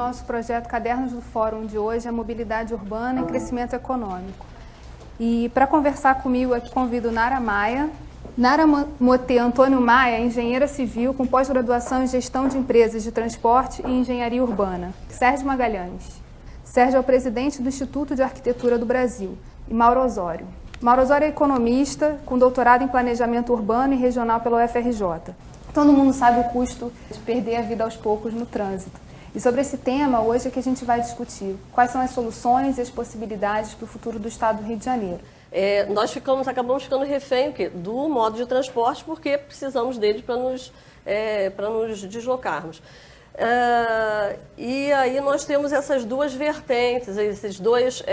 nosso projeto Cadernos do Fórum de hoje é Mobilidade Urbana e Crescimento Econômico. E para conversar comigo aqui convido Nara Maia. Nara Moté Antônio Maia é engenheira civil com pós-graduação em Gestão de Empresas de Transporte e Engenharia Urbana. Sérgio Magalhães. Sérgio é o presidente do Instituto de Arquitetura do Brasil. E Mauro Osório. Mauro Osório é economista com doutorado em Planejamento Urbano e Regional pela UFRJ. Todo mundo sabe o custo de perder a vida aos poucos no trânsito. E sobre esse tema, hoje é que a gente vai discutir quais são as soluções e as possibilidades para o futuro do Estado do Rio de Janeiro. Nós acabamos ficando refém do modo de transporte porque precisamos dele para nos deslocarmos. E aí nós temos essas duas vertentes, esses dois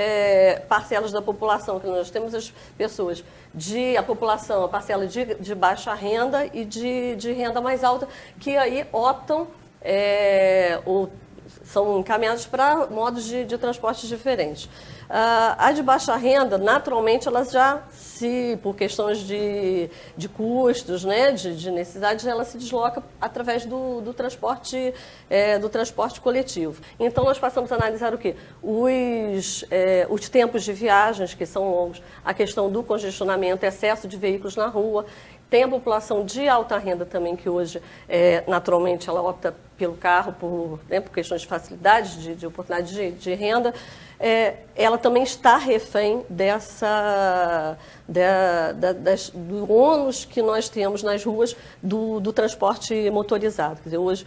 parcelas da população, que nós temos as pessoas a população, a parcela de baixa renda e de renda mais alta, que aí optam são encaminhados para modos de transporte diferentes. A de baixa renda, naturalmente, elas já por questões de custos, né, de necessidades, ela se desloca através do transporte coletivo. Então, nós passamos a analisar o quê? Os tempos de viagens, que são longos, a questão do congestionamento, excesso de veículos na rua. Tem a população de alta renda também, que hoje, naturalmente, ela opta pelo carro por questões de facilidades, de oportunidade de renda. Ela também está refém do ônus que nós temos nas ruas do transporte motorizado. Quer dizer, hoje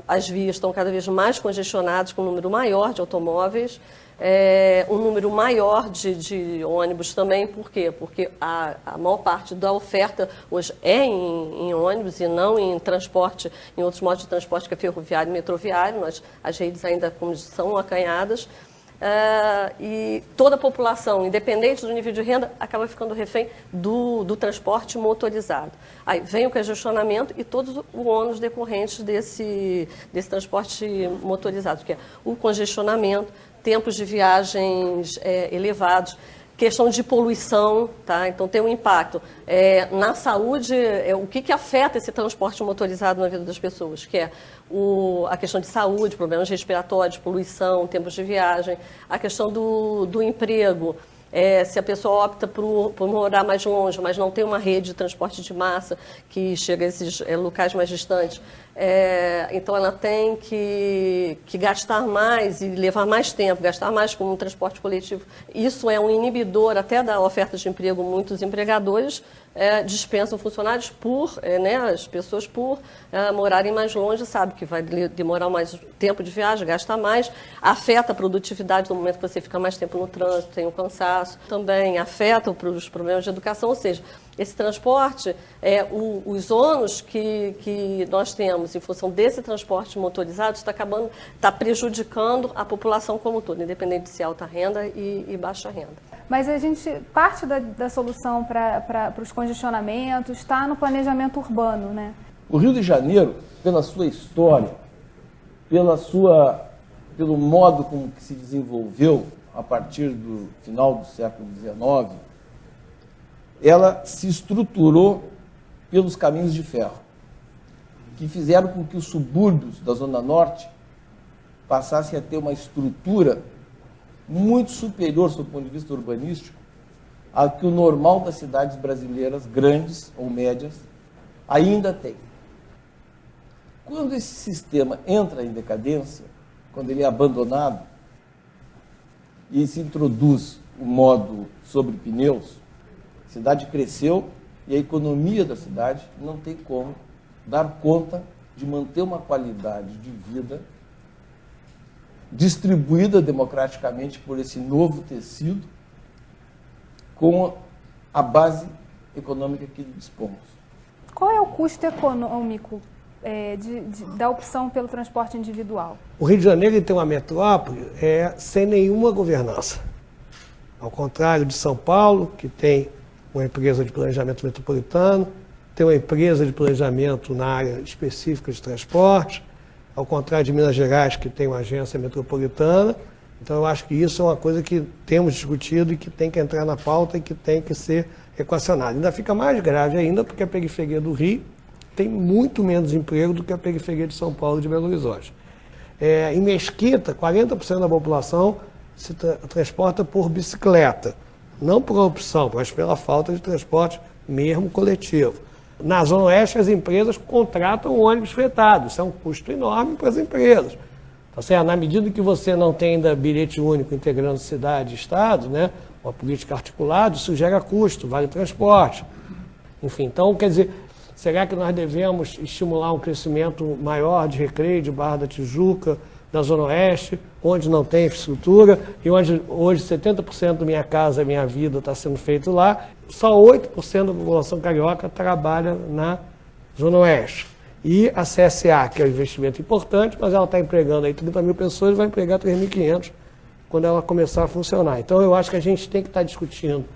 as vias estão cada vez mais congestionadas, com um número maior de automóveis, um número maior de ônibus também. Por quê? Porque a maior parte da oferta hoje é em ônibus e não em transporte, em outros modos de transporte, que é ferroviário e metroviário. As redes ainda são acanhadas. E toda a população, independente do nível de renda, acaba ficando refém do transporte motorizado. Aí vem o congestionamento e todos os ônus decorrentes desse transporte motorizado, que é o congestionamento, tempos de viagens elevados, questão de poluição, tá? Então tem um impacto na saúde. O que afeta esse transporte motorizado na vida das pessoas, que é a questão de saúde, problemas respiratórios, poluição, tempos de viagem, a questão do emprego. Se a pessoa opta por morar mais longe, mas não tem uma rede de transporte de massa que chega a esses locais mais distantes, então ela tem que gastar mais e levar mais tempo, gastar mais com um transporte coletivo. Isso é um inibidor até da oferta de emprego. Muitos empregadores dispensam funcionários as pessoas por morarem mais longe, sabe que vai demorar mais tempo de viagem, gastar mais, afeta a produtividade no momento que você fica mais tempo no trânsito, tem o cansaço, também afeta os problemas de educação. Ou seja, esse transporte, os ônus que nós temos em função desse transporte motorizado está prejudicando a população como um todo, independente de se é alta renda e baixa renda. Mas parte da solução para os congestionamentos está no planejamento urbano, né? O Rio de Janeiro, pela sua história, pelo modo como que se desenvolveu a partir do final do século XIX, ela se estruturou pelos caminhos de ferro, que fizeram com que os subúrbios da Zona Norte passassem a ter uma estrutura muito superior, sob o ponto de vista urbanístico, ao que o normal das cidades brasileiras, grandes ou médias, ainda tem. Quando esse sistema entra em decadência, quando ele é abandonado e se introduz o modo sobre pneus, a cidade cresceu e a economia da cidade não tem como dar conta de manter uma qualidade de vida distribuída democraticamente por esse novo tecido com a base econômica que dispomos. Qual é o custo econômico da opção pelo transporte individual? O Rio de Janeiro tem uma metrópole sem nenhuma governança. Ao contrário de São Paulo, que tem uma empresa de planejamento metropolitano, tem uma empresa de planejamento na área específica de transporte, ao contrário de Minas Gerais, que tem uma agência metropolitana. Então, eu acho que isso é uma coisa que temos discutido e que tem que entrar na pauta e que tem que ser equacionada. Ainda fica mais grave ainda, porque a periferia do Rio tem muito menos emprego do que a periferia de São Paulo e de Belo Horizonte. Em Mesquita, 40% da população se transporta por bicicleta. Não por opção, mas pela falta de transporte mesmo coletivo. Na Zona Oeste, as empresas contratam ônibus fretados. Isso é um custo enorme para as empresas. Então, assim, na medida que você não tem ainda bilhete único integrando cidade e estado, né, uma política articulada, isso gera custo, vale transporte. Enfim, então, quer dizer, será que nós devemos estimular um crescimento maior de Recreio, de Barra da Tijuca, da Zona Oeste, onde não tem infraestrutura, e onde hoje 70% da Minha Casa Minha Vida está sendo feito lá, só 8% da população carioca trabalha na Zona Oeste. E a CSA, que é um investimento importante, mas ela está empregando aí 30 mil pessoas e vai empregar 3.500 quando ela começar a funcionar. Então eu acho que a gente tem que estar discutindo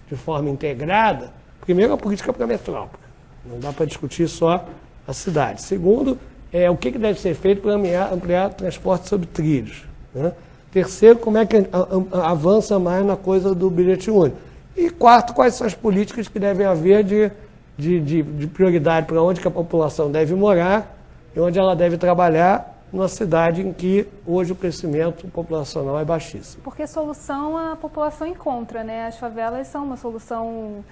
de forma integrada, primeiro a política para a metrópole. Não dá para discutir só a cidade. Segundo, o que deve ser feito para ampliar o transporte sobre trilhos. Né? Terceiro, como é que avança mais na coisa do bilhete único. E quarto, quais são as políticas que devem haver de prioridade para onde que a população deve morar e onde ela deve trabalhar numa cidade em que hoje o crescimento populacional é baixíssimo. Porque solução a população encontra, né? As favelas são uma solução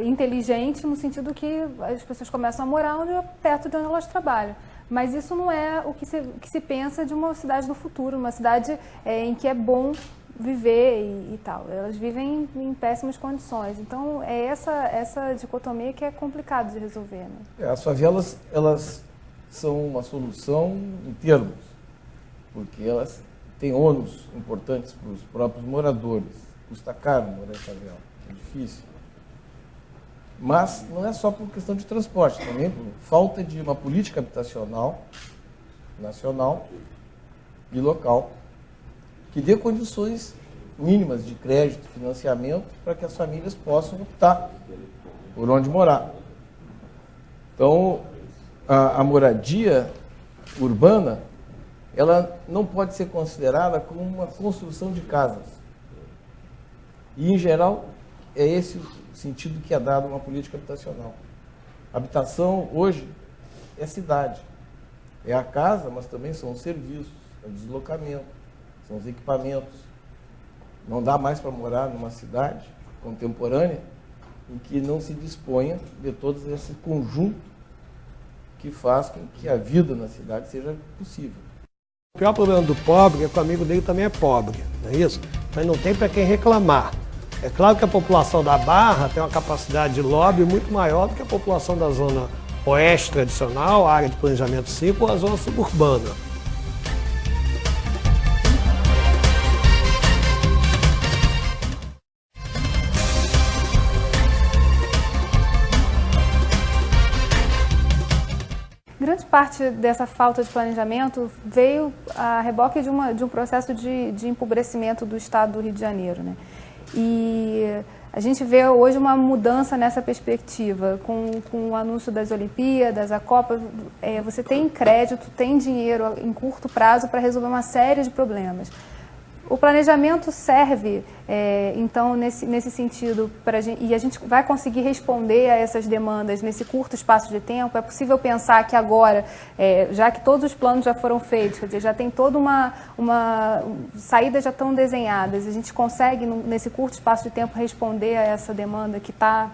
inteligente no sentido que as pessoas começam a morar perto de onde elas trabalham. Mas isso não é o que se pensa de uma cidade do futuro, uma cidade em que é bom viver e tal. Elas vivem em péssimas condições. Então, é essa dicotomia que é complicado de resolver. Né? As favelas, elas são uma solução em termos, porque elas têm ônus importantes para os próprios moradores. Custa caro morar em favela, é difícil. Mas não é só por questão de transporte, também por falta de uma política habitacional nacional e local que dê condições mínimas de crédito, financiamento, para que as famílias possam optar por onde morar. Então, a moradia urbana, ela não pode ser considerada como uma construção de casas. E, em geral, é esse o sentido que é dado a uma política habitacional. A habitação, hoje, é cidade. É a casa, mas também são os serviços, é o deslocamento, são os equipamentos. Não dá mais para morar numa cidade contemporânea em que não se disponha de todo esse conjunto que faz com que a vida na cidade seja possível. O pior problema do pobre é que o amigo dele também é pobre, não é isso? Mas não tem para quem reclamar. É claro que a população da Barra tem uma capacidade de lobby muito maior do que a população da Zona Oeste tradicional, a área de planejamento 5 ou a zona suburbana. Grande parte dessa falta de planejamento veio a reboque de um processo de empobrecimento do estado do Rio de Janeiro, né? E a gente vê hoje uma mudança nessa perspectiva, com o anúncio das Olimpíadas, a Copa, você tem crédito, tem dinheiro em curto prazo para resolver uma série de problemas. O planejamento serve, então, nesse sentido, e a gente vai conseguir responder a essas demandas nesse curto espaço de tempo. É possível pensar que agora, já que todos os planos já foram feitos, quer dizer, já tem toda saídas já estão desenhadas, a gente consegue, nesse curto espaço de tempo, responder a essa demanda que está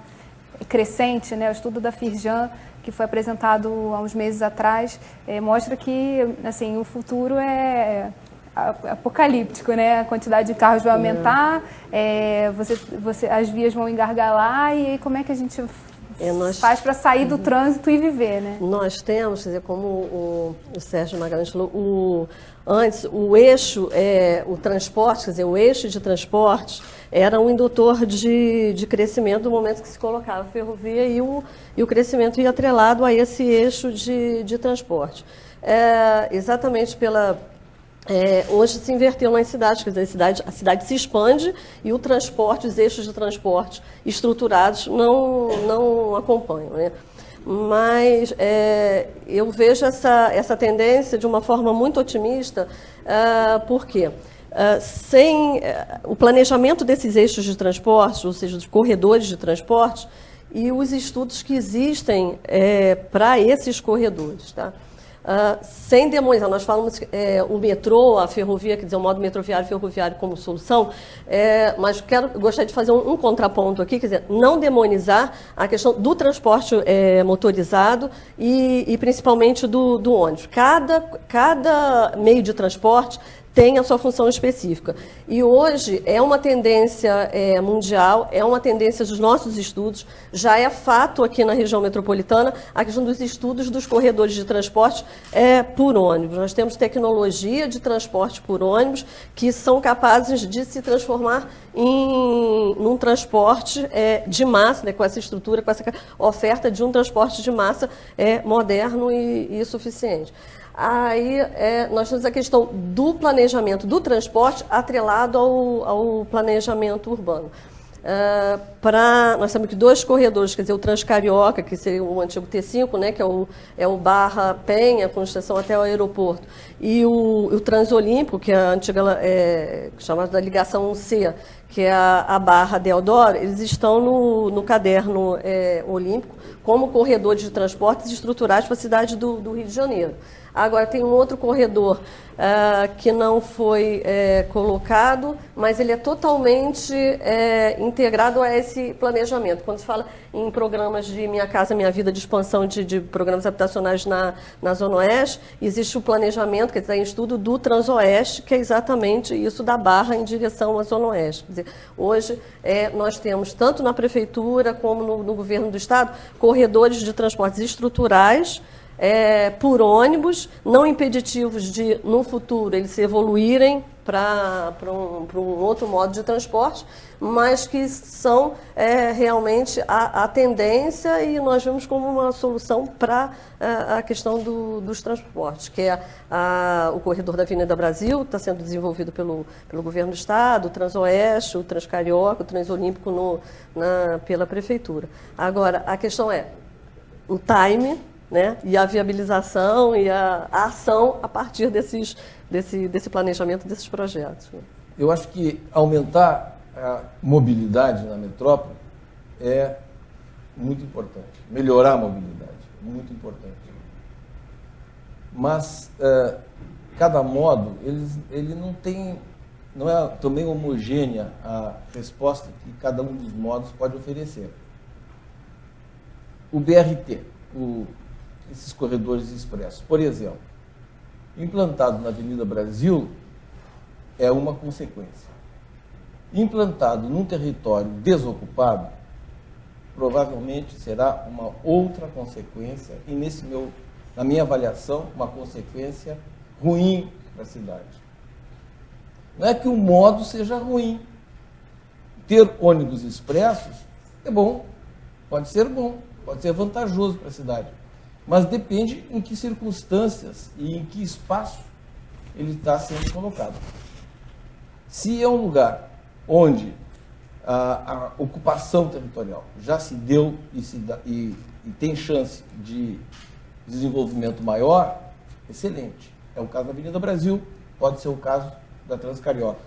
crescente, né? O estudo da Firjan, que foi apresentado há uns meses atrás, mostra que, assim, o futuro é apocalíptico, né? A quantidade de carros vai aumentar, as vias vão engargalar, e aí como é que a gente faz para sair do trânsito e viver, né? Nós temos, quer dizer, como o Sérgio Magalhães falou, antes o eixo, o transporte, quer dizer, o eixo de transporte era um indutor de crescimento do momento que se colocava a ferrovia, e o crescimento ia atrelado a esse eixo de transporte. Exatamente hoje se inverteu nas cidades, quer dizer, a cidade se expande e o transporte, os eixos de transporte estruturados não acompanham, né? Mas eu vejo essa tendência de uma forma muito otimista, porque sem o planejamento desses eixos de transporte, ou seja, dos corredores de transporte, e os estudos que existem para esses corredores, tá? sem demonizar. Nós falamos o metrô, a ferrovia, quer dizer, o modo metroviário e ferroviário como solução, mas gostaria de fazer um contraponto aqui, quer dizer, não demonizar a questão do transporte motorizado e principalmente do ônibus. Cada meio de transporte tem a sua função específica. E hoje é uma tendência mundial, é uma tendência dos nossos estudos, já é fato aqui na região metropolitana a questão dos estudos dos corredores de transporte por ônibus. Nós temos tecnologia de transporte por ônibus que são capazes de se transformar num transporte de massa, né, com essa estrutura, com essa oferta de um transporte de massa moderno e suficiente. Aí nós temos a questão do planejamento do transporte atrelado ao planejamento urbano. Nós temos aqui 2 corredores, quer dizer, o Transcarioca, que seria o antigo T5, né, que é o Barra Penha, com extensão até o aeroporto, e o Transolímpico, que é a antiga, chamada da ligação C, que é a Barra Deodoro, eles estão no caderno olímpico como corredores de transportes estruturais para a cidade do Rio de Janeiro. Agora, tem um outro corredor que não foi colocado, mas ele é totalmente integrado a esse planejamento. Quando se fala em programas de Minha Casa Minha Vida, de expansão de programas habitacionais na Zona Oeste, existe o planejamento, quer dizer, em estudo do Transoeste, que é exatamente isso da Barra em direção à Zona Oeste. Quer dizer, hoje nós temos, tanto na Prefeitura como no Governo do Estado, corredores de transportes estruturais, por ônibus, não impeditivos de, no futuro, eles se evoluírem para um outro modo de transporte, mas que são realmente a tendência, e nós vemos como uma solução para a questão dos transportes, que é o corredor da Avenida Brasil, que está sendo desenvolvido pelo Governo do Estado, o Transoeste, o Transcarioca, o Transolímpico pela Prefeitura. Agora, a questão é o time, né, e a viabilização e a ação a partir desse planejamento, desses projetos. Eu acho que aumentar a mobilidade na metrópole é muito importante. Melhorar a mobilidade, muito importante. Mas cada modo, ele não é também homogênea a resposta que cada um dos modos pode oferecer. O BRT, esses corredores expressos, por exemplo, implantado na Avenida Brasil, é uma consequência. Implantado num território desocupado, provavelmente será uma outra consequência, e na minha avaliação, uma consequência ruim para a cidade. Não é que o modo seja ruim. Ter ônibus expressos é bom, pode ser vantajoso para a cidade. Mas depende em que circunstâncias e em que espaço ele está sendo colocado. Se é um lugar onde a ocupação territorial já se deu e tem chance de desenvolvimento maior, excelente. É o caso da Avenida Brasil, pode ser o caso da Transcarioca.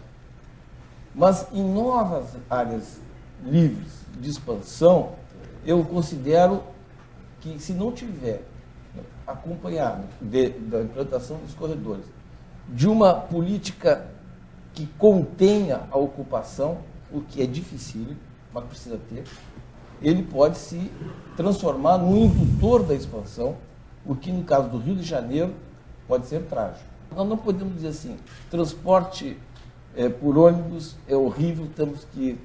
Mas em novas áreas livres de expansão, eu considero que, se não tiver acompanhado da implantação dos corredores, de uma política que contenha a ocupação, o que é difícil, mas precisa ter, ele pode se transformar no indutor da expansão, o que, no caso do Rio de Janeiro, pode ser trágico. Nós não podemos dizer assim, transporte por ônibus é horrível, temos que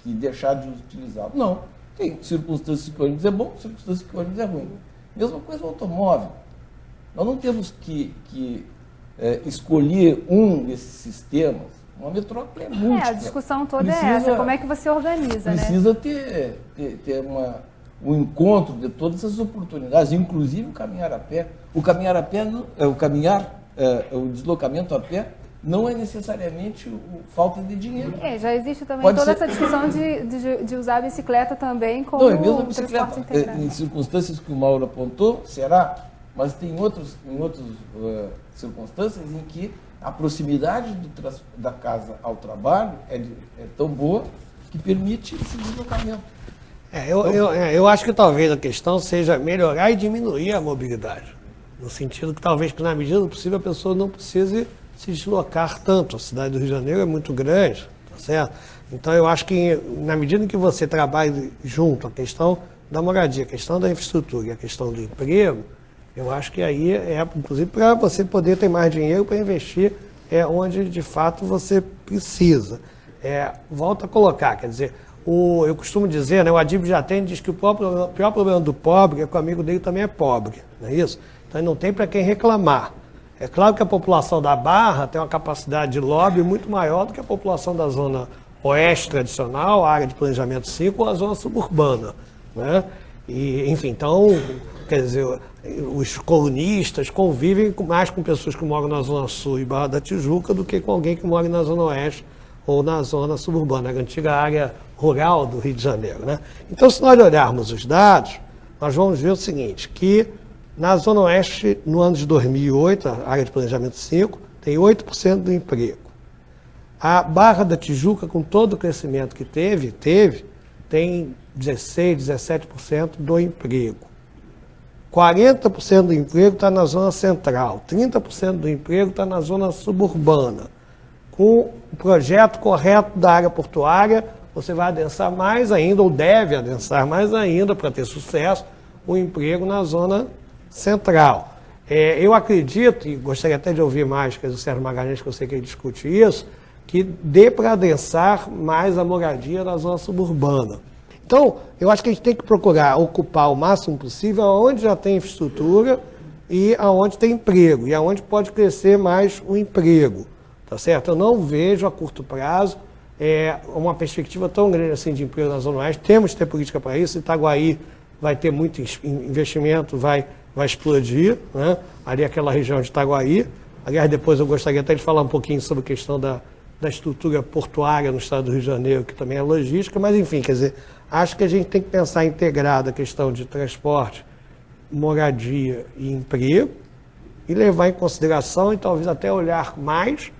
deixar de utilizá-lo. Não. Tem circunstâncias que o ônibus é bom, circunstâncias que o ônibus é ruim. Mesma coisa o automóvel. Nós não temos que escolher um desses sistemas. Uma metrópole é múltipla. A discussão toda é essa, como é que você organiza, precisa ter um encontro de todas essas oportunidades, inclusive o caminhar a pé. O deslocamento a pé não é necessariamente falta de dinheiro. Já existe também essa discussão de usar a bicicleta também como mesmo a bicicleta, transporte integrado. Em circunstâncias que o Mauro apontou, será, mas tem outras circunstâncias em que a proximidade da casa ao trabalho é tão boa que permite esse deslocamento. Eu acho que talvez a questão seja melhorar e diminuir a mobilidade. no sentido que talvez que na medida do possível a pessoa não precise se deslocar tanto. A cidade do Rio de Janeiro é muito grande, tá certo? Então eu acho que na medida em que você trabalha junto a questão da moradia, a questão da infraestrutura e a questão do emprego, eu acho que aí é, inclusive, para você poder ter mais dinheiro para investir onde de fato você precisa. Volto a colocar, quer dizer, eu costumo dizer, né, o Adib Jatene diz que o pior problema do pobre é que o amigo dele também é pobre, não é isso? Então não tem para quem reclamar. É claro que a população da Barra tem uma capacidade de lobby muito maior do que a população da zona oeste tradicional, a área de planejamento 5 ou a zona suburbana, né? E, enfim, então, quer dizer, os colunistas convivem mais com pessoas que moram na zona sul e Barra da Tijuca do que com alguém que mora na zona oeste ou na zona suburbana, na antiga área rural do Rio de Janeiro, né? Então, se nós olharmos os dados, nós vamos ver o seguinte, que na zona oeste, no ano de 2008, a área de planejamento 5, tem 8% do emprego. A Barra da Tijuca, com todo o crescimento que teve, tem 16%, 17% do emprego. 40% do emprego está na zona central, 30% do emprego está na zona suburbana. Com o projeto correto da área portuária, você vai adensar mais ainda, ou deve adensar mais ainda, para ter sucesso, o emprego na zona central. Eu acredito, e gostaria até de ouvir mais, que é o Sérgio Magalhães, que eu sei que ele discute isso, que dê para adensar mais a moradia na zona suburbana. Então, eu acho que a gente tem que procurar ocupar o máximo possível onde já tem infraestrutura e aonde tem emprego, e aonde pode crescer mais o emprego, tá certo? Eu não vejo a curto prazo uma perspectiva tão grande assim de emprego na Zona Oeste. Temos que ter política para isso. Itaguaí vai ter muito investimento, vai explodir, né? Ali aquela região de Itaguaí. Aliás, depois eu gostaria até de falar um pouquinho sobre a questão da estrutura portuária no estado do Rio de Janeiro, que também é logística, mas enfim, quer dizer, acho que a gente tem que pensar integrado a questão de transporte, moradia e emprego, e levar em consideração e talvez até olhar mais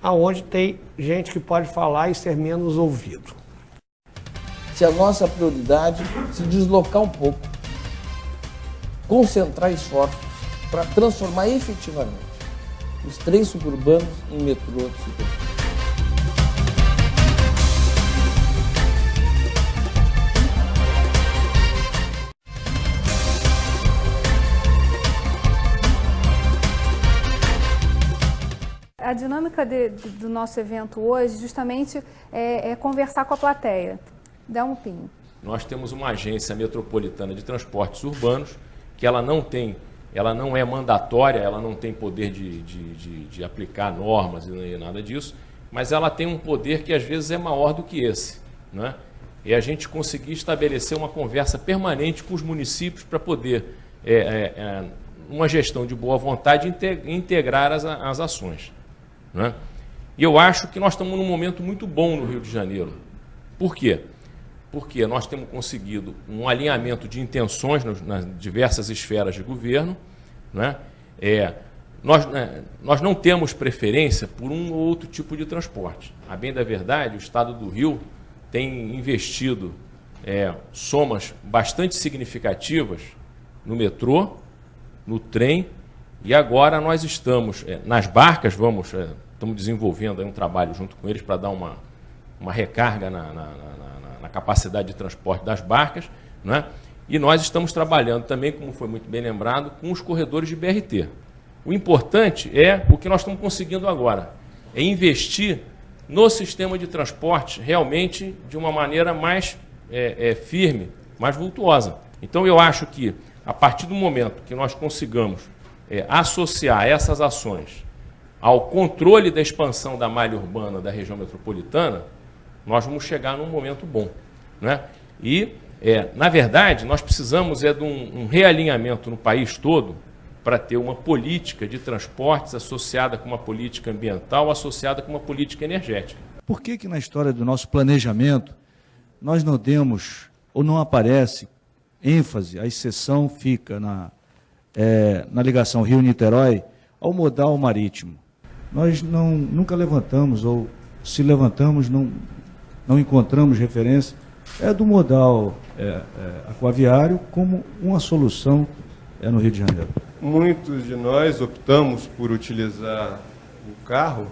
aonde tem gente que pode falar e ser menos ouvido. Se a nossa prioridade é se deslocar um pouco, concentrar esforços para transformar efetivamente os trens suburbanos em metrô suburbano. A dinâmica do nosso evento hoje, justamente, é conversar com a plateia. Dá um pin. Nós temos uma agência metropolitana de transportes urbanos, que ela não é mandatória, ela não tem poder de aplicar normas e nada disso, mas ela tem um poder que às vezes é maior do que esse, né? E a gente conseguir estabelecer uma conversa permanente com os municípios para poder, uma gestão de boa vontade, integrar as ações. Né? E eu acho que nós estamos num momento muito bom no Rio de Janeiro. Por quê? Porque nós temos conseguido um alinhamento de intenções nas diversas esferas de governo. Né? Nós não temos preferência por um ou outro tipo de transporte. A bem da verdade, o Estado do Rio tem investido somas bastante significativas no metrô, no trem, e agora nós estamos nas barcas, estamos desenvolvendo aí um trabalho junto com eles para dar uma recarga na capacidade de transporte das barcas, né? E nós estamos trabalhando também, como foi muito bem lembrado, com os corredores de BRT. O importante o que nós estamos conseguindo agora, é investir no sistema de transporte realmente de uma maneira mais firme, mais vultuosa. Então eu acho que a partir do momento que nós consigamos associar essas ações ao controle da expansão da malha urbana da região metropolitana, nós vamos chegar num momento bom, né? E, na verdade, nós precisamos de um realinhamento no país todo para ter uma política de transportes associada com uma política ambiental, associada com uma política energética. Por que na história do nosso planejamento nós não demos, ou não aparece, ênfase, a exceção fica na ligação Rio-Niterói ao modal marítimo? Nós nunca levantamos, ou se levantamos, não encontramos referência do modal aquaviário como uma solução no Rio de Janeiro. muitos de nós optamos por utilizar o carro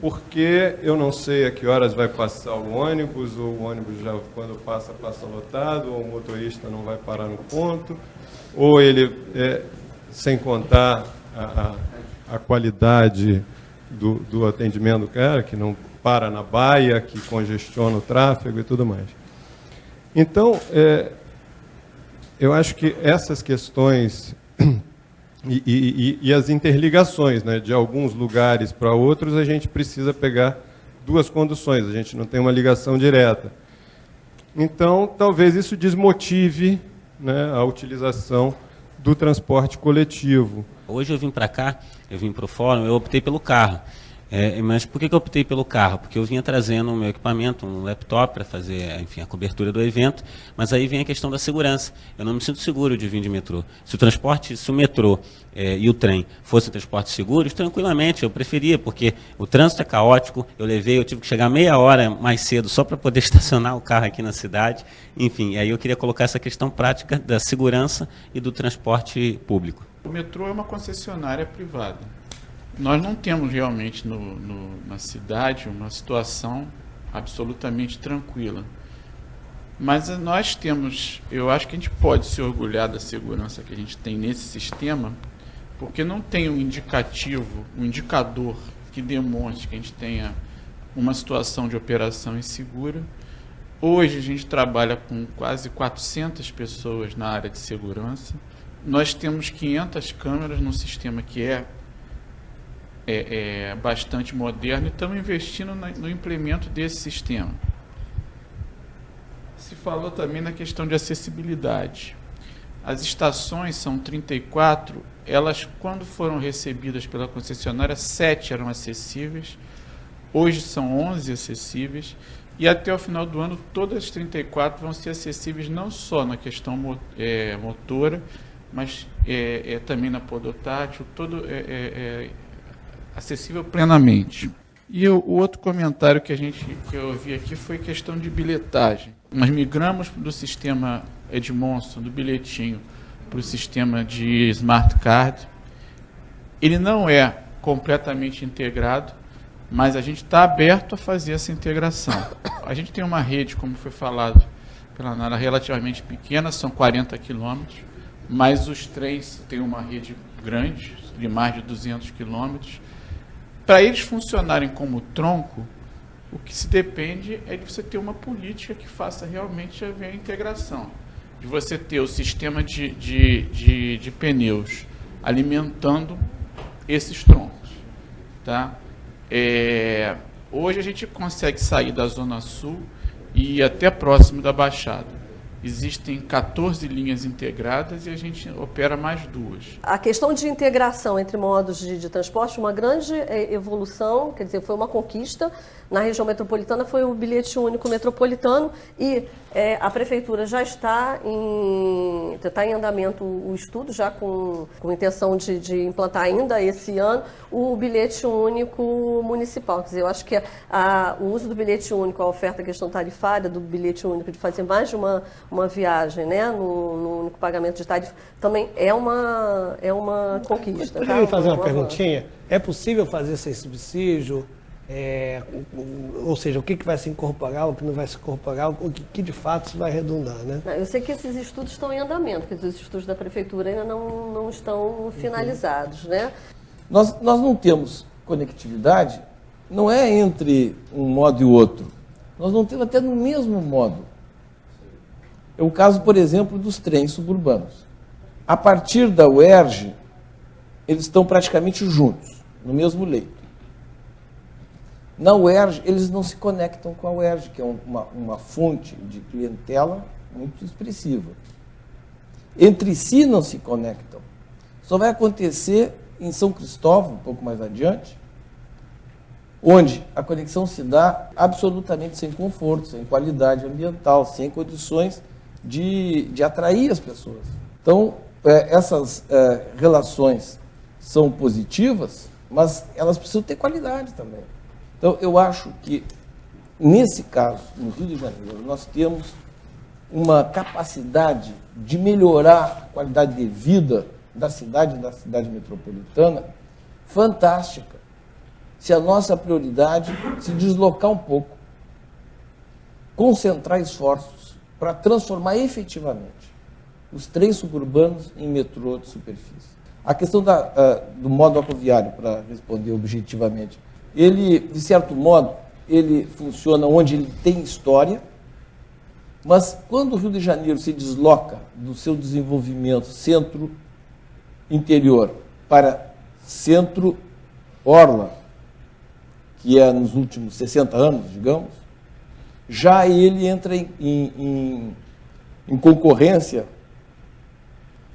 porque eu não sei a que horas vai passar o ônibus, ou o ônibus já quando passa lotado, ou o motorista não vai parar no ponto, ou ele, sem contar a qualidade do atendimento do cara, que não para na baia, que congestiona o tráfego e tudo mais. Então, eu acho que essas questões e as interligações, né, de alguns lugares para outros, a gente precisa pegar duas conduções, a gente não tem uma ligação direta. Então, talvez isso desmotive, né, a utilização do transporte coletivo. Hoje eu vim para cá, eu vim para o fórum, eu optei pelo carro. Mas por que eu optei pelo carro? Porque eu vinha trazendo o meu equipamento, um laptop, para fazer, enfim, a cobertura do evento, mas aí vem a questão da segurança. Eu não me sinto seguro de vir de metrô. Se o metrô e o trem fossem transportes seguros, tranquilamente, eu preferia, porque o trânsito é caótico, eu tive que chegar meia hora mais cedo só para poder estacionar o carro aqui na cidade. Enfim, aí eu queria colocar essa questão prática da segurança e do transporte público. O metrô é uma concessionária privada. Nós não temos realmente na cidade uma situação absolutamente tranquila. Mas nós temos, eu acho que a gente pode se orgulhar da segurança que a gente tem nesse sistema, porque não tem um indicador que demonstre que a gente tenha uma situação de operação insegura. Hoje a gente trabalha com quase 400 pessoas na área de segurança. Nós temos 500 câmeras num sistema que é bastante moderno e estamos investindo no implemento desse sistema. Se falou também na questão de acessibilidade. As estações são 34, elas, quando foram recebidas pela concessionária, 7 eram acessíveis, hoje são 11 acessíveis, e até o final do ano todas as 34 vão ser acessíveis não só na questão motora, mas também na podotátil, acessível plenamente. E o outro comentário que eu ouvi aqui foi questão de bilhetagem. Nós migramos do sistema Edmondson, do bilhetinho, para o sistema de Smart Card. Ele não é completamente integrado, mas a gente está aberto a fazer essa integração. A gente tem uma rede, como foi falado pela Nara, relativamente pequena, são 40 quilômetros, mas os trens têm uma rede grande, de mais de 200 quilômetros. Para eles funcionarem como tronco, o que se depende é de você ter uma política que faça realmente haver a integração. De você ter o sistema de pneus alimentando esses troncos. Tá? Hoje a gente consegue sair da Zona Sul e ir até próximo da Baixada. Existem 14 linhas integradas e a gente opera mais 2. A questão de integração entre modos de transporte, uma grande evolução, quer dizer, foi uma conquista. Na região metropolitana foi o bilhete único metropolitano e a prefeitura já está em andamento o estudo, já com intenção de implantar ainda esse ano o bilhete único municipal. Quer dizer, eu acho que o uso do bilhete único, a oferta, a questão tarifária do bilhete único, de fazer mais de uma viagem, né, no único pagamento de tarifa, também é uma conquista. Poderia fazer uma perguntinha? É possível fazer sem subsídio? Ou seja, o que vai se incorporar, o que não vai se incorporar, o que de fato isso vai redundar, né? Eu sei que esses estudos estão em andamento, porque os estudos da prefeitura ainda não estão finalizados, né? Nós não temos conectividade, não é entre um modo e o outro. Nós não temos até no mesmo modo. É o caso, por exemplo, dos trens suburbanos. A partir da UERJ, eles estão praticamente juntos, no mesmo leito. Na UERJ, eles não se conectam com a UERJ, que é uma fonte de clientela muito expressiva. Entre si não se conectam. Só vai acontecer em São Cristóvão, um pouco mais adiante, onde a conexão se dá absolutamente sem conforto, sem qualidade ambiental, sem condições de atrair as pessoas. Então, essas relações são positivas, mas elas precisam ter qualidade também. Então, eu acho que, nesse caso, no Rio de Janeiro, nós temos uma capacidade de melhorar a qualidade de vida da cidade metropolitana fantástica, se a nossa prioridade se deslocar um pouco, concentrar esforços para transformar efetivamente os trens suburbanos em metrô de superfície. A questão do modo aquaviário, para responder objetivamente, ele, de certo modo, ele funciona onde ele tem história, mas quando o Rio de Janeiro se desloca do seu desenvolvimento centro-interior para centro-orla, que é nos últimos 60 anos, digamos, já ele entra em concorrência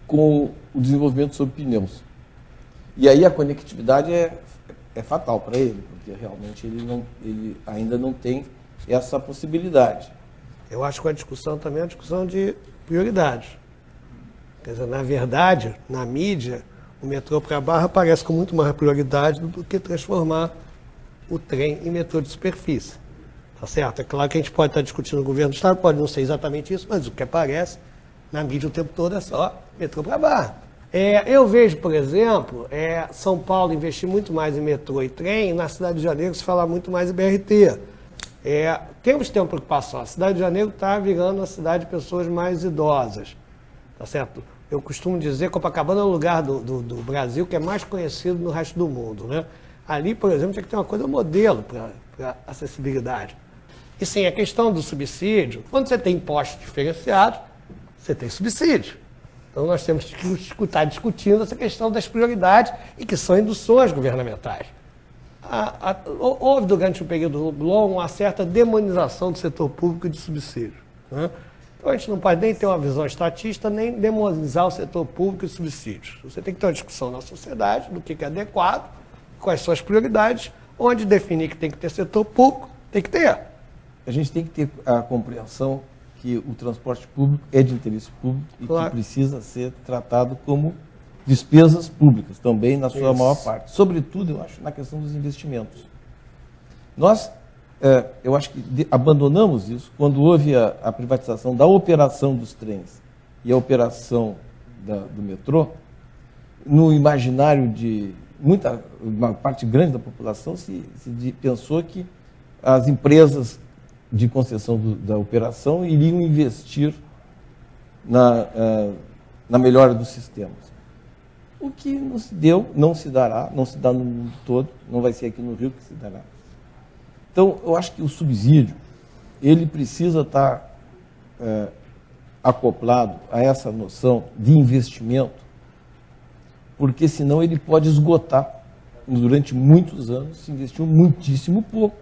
com o desenvolvimento sobre pneus. E aí a conectividade é fatal para ele, porque realmente ele ainda não tem essa possibilidade. Eu acho que a discussão também é uma discussão de prioridades. Quer dizer, na verdade, na mídia, o metrô para a Barra aparece com muito mais prioridade do que transformar o trem em metrô de superfície. Tá certo? É claro que a gente pode estar discutindo no governo do Estado, pode não ser exatamente isso, mas o que aparece na mídia o tempo todo é só metrô para a Barra. Eu vejo, por exemplo, São Paulo investir muito mais em metrô e trem, na cidade de Janeiro se falar muito mais em BRT. Temos que ter uma preocupação. A cidade de Janeiro está virando uma cidade de pessoas mais idosas. Tá certo? Eu costumo dizer que Copacabana é o lugar do Brasil que é mais conhecido no resto do mundo, né? Ali, por exemplo, tinha que ter uma coisa modelo para acessibilidade. E sim, a questão do subsídio, quando você tem impostos diferenciados, você tem subsídio. Então nós temos que estar discutindo essa questão das prioridades e que são induções governamentais. Houve durante o período longo uma certa demonização do setor público de subsídio, né? Então a gente não pode nem ter uma visão estatista, nem demonizar o setor público de subsídios. Você tem que ter uma discussão na sociedade do que é adequado, quais são as prioridades, onde definir que tem que ter setor público, tem que ter. A gente tem que ter a compreensão que o transporte público é de interesse público e que precisa ser tratado como despesas públicas, também na sua maior parte. Sobretudo, eu acho, na questão dos investimentos. Nós, eu acho que abandonamos isso quando houve a privatização da operação dos trens e a operação do metrô. No imaginário de uma parte grande da população se pensou que as empresas de concessão da operação iriam investir na melhora dos sistemas. O que não se deu, não se dará, não se dá no mundo todo, não vai ser aqui no Rio que se dará. Então, eu acho que o subsídio, ele precisa estar acoplado a essa noção de investimento, porque senão ele pode esgotar. Durante muitos anos se investiu muitíssimo pouco,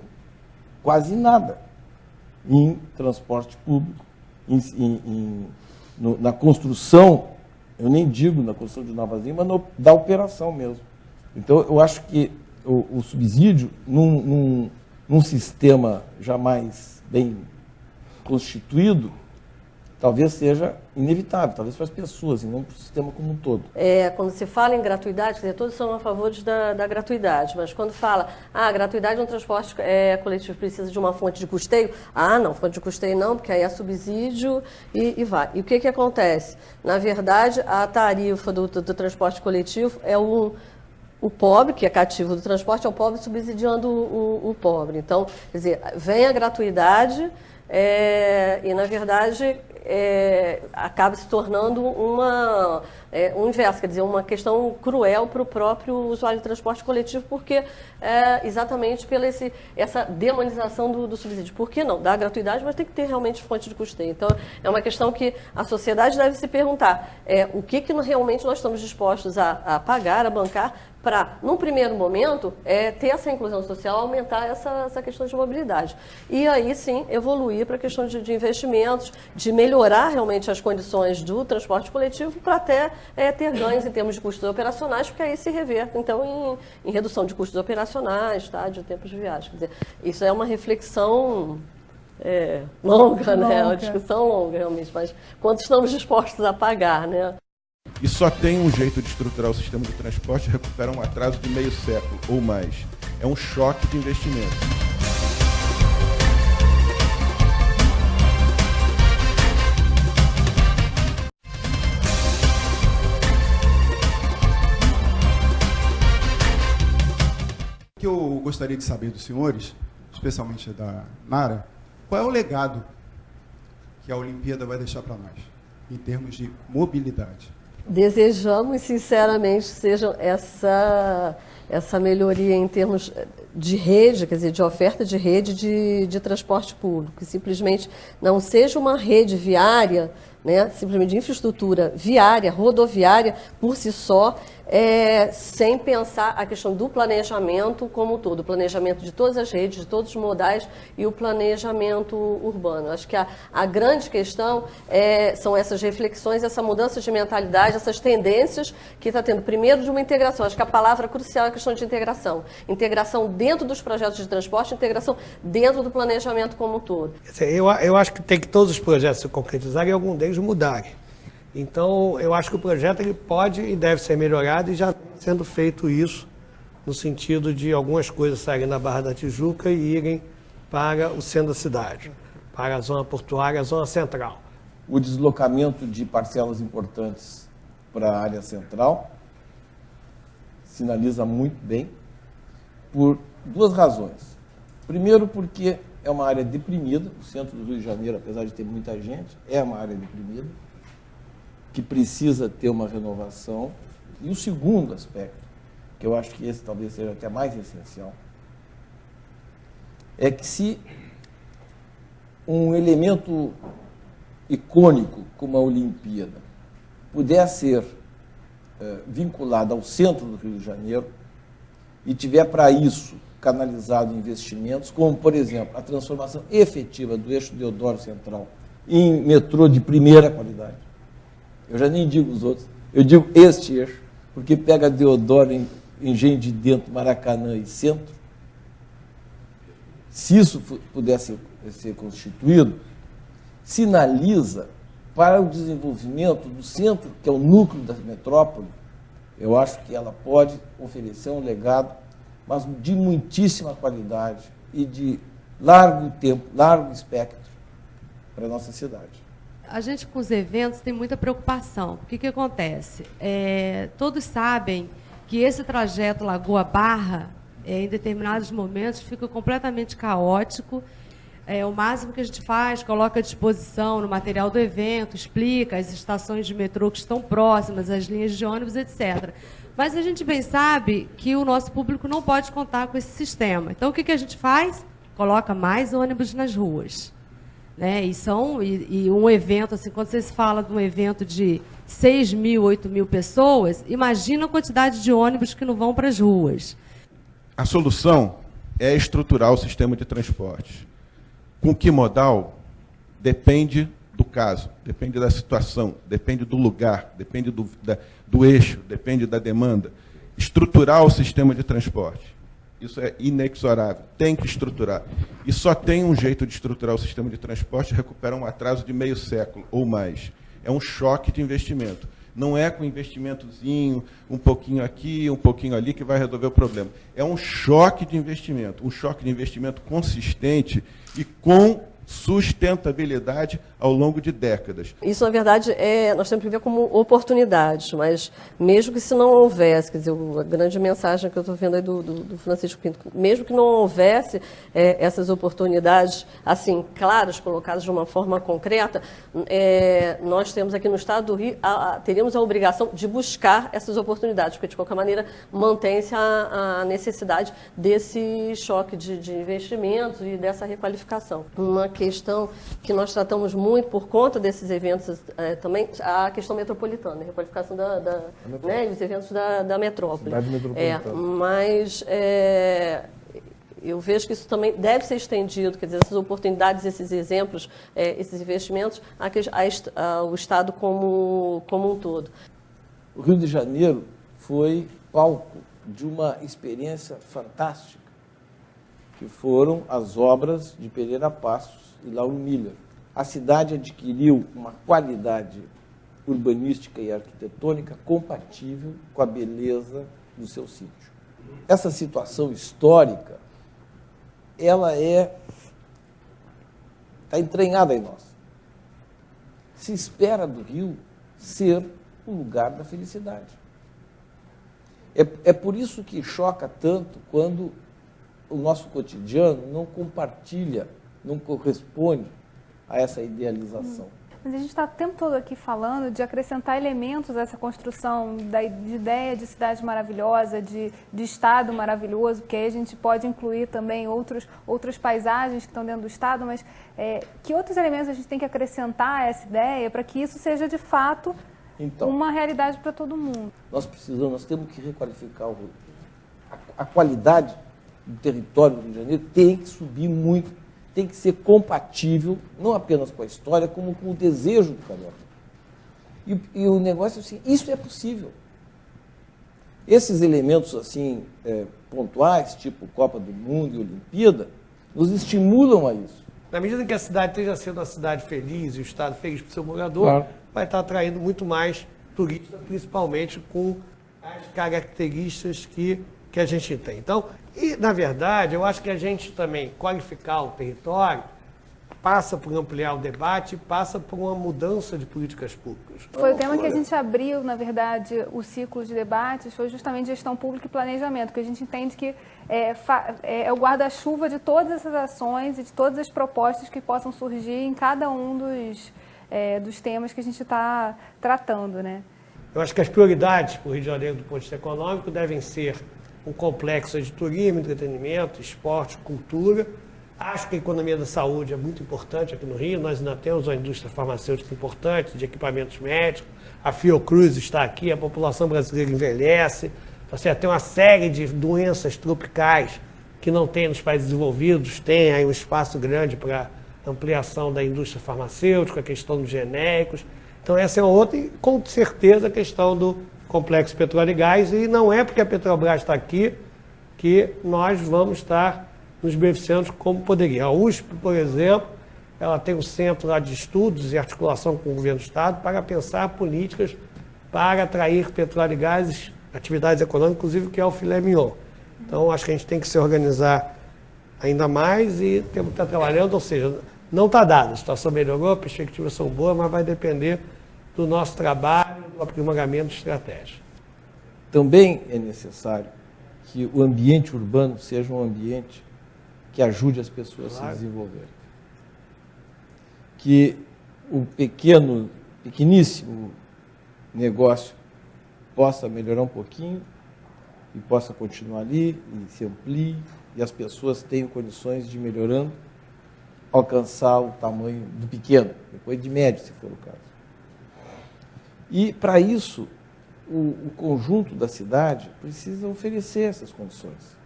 quase nada, em transporte público, na construção, eu nem digo na construção de novas linhas, mas da operação mesmo. Então, eu acho que o subsídio, num sistema jamais bem constituído, talvez seja inevitável, talvez para as pessoas, e não para o sistema como um todo. Quando se fala em gratuidade, quer dizer, todos são a favor da gratuidade, mas quando fala, a gratuidade no transporte coletivo precisa de uma fonte de custeio, não, fonte de custeio não, porque aí é subsídio e vai. E o que acontece? Na verdade, a tarifa do transporte coletivo é o pobre, que é cativo do transporte, é o pobre subsidiando o pobre. Então, quer dizer, vem a gratuidade e, na verdade, acaba se tornando um inverso, quer dizer, uma questão cruel para o próprio usuário de transporte coletivo, porque exatamente pela essa demonização do subsídio. Por que não? Dá gratuidade, mas tem que ter realmente fonte de custeio. Então, é uma questão que a sociedade deve se perguntar, o que realmente nós estamos dispostos a pagar, a bancar, para, num primeiro momento, ter essa inclusão social, aumentar essa questão de mobilidade. E aí, sim, evoluir para a questão de investimentos, de melhorar realmente as condições do transporte coletivo para até ter ganhos em termos de custos operacionais, porque aí se reverte, então, em redução de custos operacionais, de tempos de viagem. Quer dizer, isso é uma reflexão longa, né? É uma discussão longa, realmente, mas quanto estamos dispostos a pagar, né? E só tem um jeito de estruturar o sistema de transporte e recuperar um atraso de meio século ou mais. É um choque de investimento. gostaria de saber dos senhores, especialmente da Nara, qual é o legado que a Olimpíada vai deixar para nós, em termos de mobilidade? Desejamos, sinceramente, seja essa melhoria em termos de rede, quer dizer, de oferta de rede de transporte público, que simplesmente não seja uma rede viária, né, simplesmente de infraestrutura viária, rodoviária, por si só, sem pensar a questão do planejamento como um todo, o planejamento de todas as redes, de todos os modais e o planejamento urbano. Acho que a grande questão são essas reflexões, essa mudança de mentalidade, essas tendências que está tendo, primeiro, de uma integração. Acho que a palavra crucial é a questão de integração. Integração dentro dos projetos de transporte, integração dentro do planejamento como um todo. Eu acho que tem que todos os projetos se concretizarem e algum deles mudarem. Então, eu acho que o projeto ele pode e deve ser melhorado e já está sendo feito isso, no sentido de algumas coisas saírem da Barra da Tijuca e irem para o centro da cidade, para a zona portuária, a zona central. O deslocamento de parcelas importantes para a área central sinaliza muito bem, por duas razões. Primeiro, porque é uma área deprimida, o centro do Rio de Janeiro, apesar de ter muita gente, é uma área deprimida, que precisa ter uma renovação. E o segundo aspecto, que eu acho que esse talvez seja até mais essencial, é que se um elemento icônico como a Olimpíada puder ser vinculado ao centro do Rio de Janeiro e tiver para isso canalizado investimentos, como, por exemplo, a transformação efetiva do eixo Deodoro Central em metrô de primeira qualidade. Eu já nem digo os outros, eu digo este eixo, porque pega Deodoro, Engenho de Dentro, Maracanã e Centro. Se isso pudesse ser constituído, sinaliza para o desenvolvimento do centro, que é o núcleo da metrópole. Eu acho que ela pode oferecer um legado, mas de muitíssima qualidade e de largo tempo, largo espectro para a nossa cidade. A gente, com os eventos, tem muita preocupação. O que acontece? Todos sabem que esse trajeto Lagoa-Barra, em determinados momentos, fica completamente caótico. O máximo que a gente faz, coloca à disposição no material do evento, explica as estações de metrô que estão próximas, as linhas de ônibus, etc. Mas a gente bem sabe que o nosso público não pode contar com esse sistema. Então, o que a gente faz? Coloca mais ônibus nas ruas. Né? E um evento, assim, quando você fala de um evento de 6 mil, 8 mil pessoas, imagina a quantidade de ônibus que não vão para as ruas. A solução é estruturar o sistema de transporte. Com que modal? Depende do caso, depende da situação, depende do lugar, depende do eixo, depende da demanda. Estruturar o sistema de transporte. Isso é inexorável, tem que estruturar. E só tem um jeito de estruturar o sistema de transporte, recuperar um atraso de meio século ou mais. É um choque de investimento. Não é com investimentozinho, um pouquinho aqui, um pouquinho ali, que vai resolver o problema. É um choque de investimento consistente e com sustentabilidade ao longo de décadas. Isso, na verdade, nós temos que ver como oportunidades, mas mesmo que se não houvesse, quer dizer, a grande mensagem que eu estou vendo aí do Francisco Pinto, mesmo que não houvesse essas oportunidades, assim, claras, colocadas de uma forma concreta, nós temos aqui no Estado do Rio, teríamos a obrigação de buscar essas oportunidades, porque, de qualquer maneira, mantém-se a necessidade desse choque de investimentos e dessa requalificação. Uma questão que nós tratamos muito por conta desses eventos também, a questão metropolitana, a requalificação né, os eventos da metrópole. Mas eu vejo que isso também deve ser estendido, quer dizer, essas oportunidades, esses exemplos, esses investimentos, ao Estado como um todo. O Rio de Janeiro foi palco de uma experiência fantástica, que foram as obras de Pereira Passos e Lauro Miller. A cidade adquiriu uma qualidade urbanística e arquitetônica compatível com a beleza do seu sítio. Essa situação histórica, ela está entranhada em nós. Se espera do Rio ser o lugar da felicidade. É por isso que choca tanto quando o nosso cotidiano não compartilha, não corresponde a essa idealização. Mas a gente está o tempo todo aqui falando de acrescentar elementos a essa construção de ideia de cidade maravilhosa, de estado maravilhoso, porque aí a gente pode incluir também outras paisagens que estão dentro do estado, mas que outros elementos a gente tem que acrescentar a essa ideia para que isso seja de fato uma realidade para todo mundo? Nós temos que requalificar a qualidade do território do Rio de Janeiro, tem que subir muito, tem que ser compatível, não apenas com a história, como com o desejo do carioca. E o negócio é assim, isso é possível. Esses elementos assim pontuais, tipo Copa do Mundo e Olimpíada, nos estimulam a isso. Na medida que a cidade esteja sendo uma cidade feliz e o estado feliz para o seu morador, vai estar atraindo muito mais turistas, principalmente com as características que a gente tem. Então, e na verdade, eu acho que a gente também qualificar o território passa por ampliar o debate, passa por uma mudança de políticas públicas. Foi o tema que a gente abriu, na verdade, o ciclo de debates, foi justamente gestão pública e planejamento, que a gente entende que é o guarda-chuva de todas essas ações e de todas as propostas que possam surgir em cada um dos temas que a gente está tratando, né? Eu acho que as prioridades para o Rio de Janeiro do ponto de vista econômico devem ser um complexo de turismo, entretenimento, esporte, cultura. Acho que a economia da saúde é muito importante aqui no Rio. Nós ainda temos uma indústria farmacêutica importante, de equipamentos médicos. A Fiocruz está aqui, a população brasileira envelhece. Você tem uma série de doenças tropicais que não tem nos países desenvolvidos. Tem aí um espaço grande para ampliação da indústria farmacêutica, a questão dos genéricos. Então essa é outra, e com certeza a questão do complexo petróleo e gás, e não é porque a Petrobras está aqui que nós vamos estar nos beneficiando como poderia. A USP, por exemplo, ela tem um centro lá de estudos e articulação com o governo do Estado para pensar políticas para atrair petróleo e gás, atividades econômicas, inclusive que é o filé mignon. Então, acho que a gente tem que se organizar ainda mais e temos que estar trabalhando, ou seja, não está dado, a situação melhorou, as perspectivas são boas, mas vai depender do nosso trabalho, do aprimoramento de estratégia. Também é necessário que o ambiente urbano seja um ambiente que ajude as pessoas a se desenvolverem. Que o pequeníssimo negócio possa melhorar um pouquinho e possa continuar ali e se amplie e as pessoas tenham condições de, melhorando, alcançar o tamanho do pequeno, depois de médio, se for o caso. E, para isso, o conjunto da cidade precisa oferecer essas condições.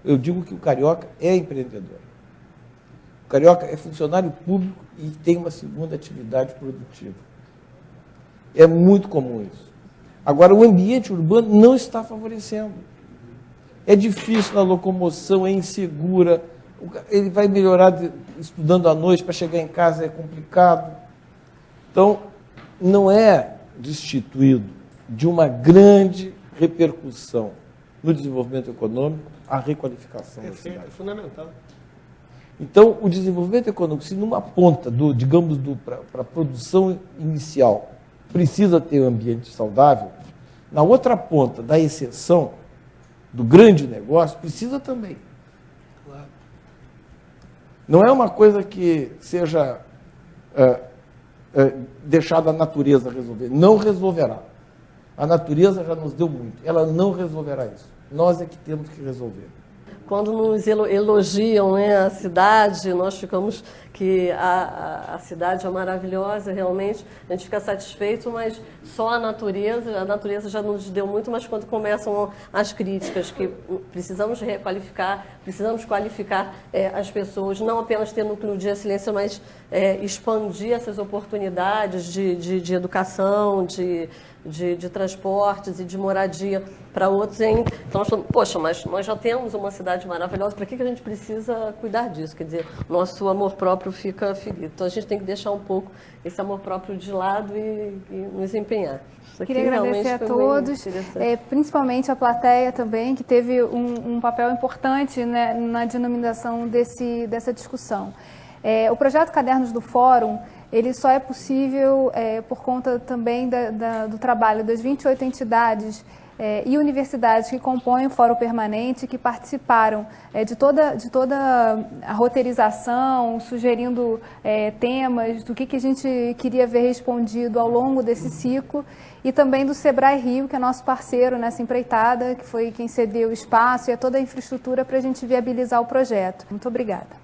Eu digo que o carioca é empreendedor. O carioca é funcionário público e tem uma segunda atividade produtiva. É muito comum isso. Agora, o ambiente urbano não está favorecendo. É difícil na locomoção, é insegura. Ele vai melhorar estudando à noite, para chegar em casa é complicado. Então, não é destituído de uma grande repercussão no desenvolvimento econômico a requalificação da cidade. É fundamental. Então, o desenvolvimento econômico, se numa ponta, para a produção inicial, precisa ter um ambiente saudável, na outra ponta, da exceção, do grande negócio, precisa também. Claro. Não é uma coisa que seja deixada a natureza resolver. Não resolverá. A natureza já nos deu muito. Ela não resolverá isso. Nós é que temos que resolver. Quando nos elogiam, né, a cidade, nós ficamos que a cidade é maravilhosa, realmente, a gente fica satisfeito, mas só a natureza já nos deu muito, mas quando começam as críticas, que precisamos requalificar, precisamos qualificar as pessoas, não apenas ter núcleo de excelência, mas expandir essas oportunidades de educação, de transportes e de moradia para outros. Então, nós falamos, poxa, mas nós já temos uma cidade maravilhosa, para que a gente precisa cuidar disso? Quer dizer, nosso amor próprio fica ferido. Então, a gente tem que deixar um pouco esse amor próprio de lado e nos empenhar. Queria agradecer a todos, principalmente a plateia também, que teve um papel importante, né, na denominação dessa discussão. O projeto Cadernos do Fórum, ele só é possível por conta também do trabalho das 28 entidades e universidades que compõem o Fórum Permanente, que participaram de toda a roteirização, sugerindo temas do que a gente queria ver respondido ao longo desse ciclo, e também do Sebrae Rio, que é nosso parceiro nessa empreitada, que foi quem cedeu o espaço e toda a infraestrutura para a gente viabilizar o projeto. Muito obrigada.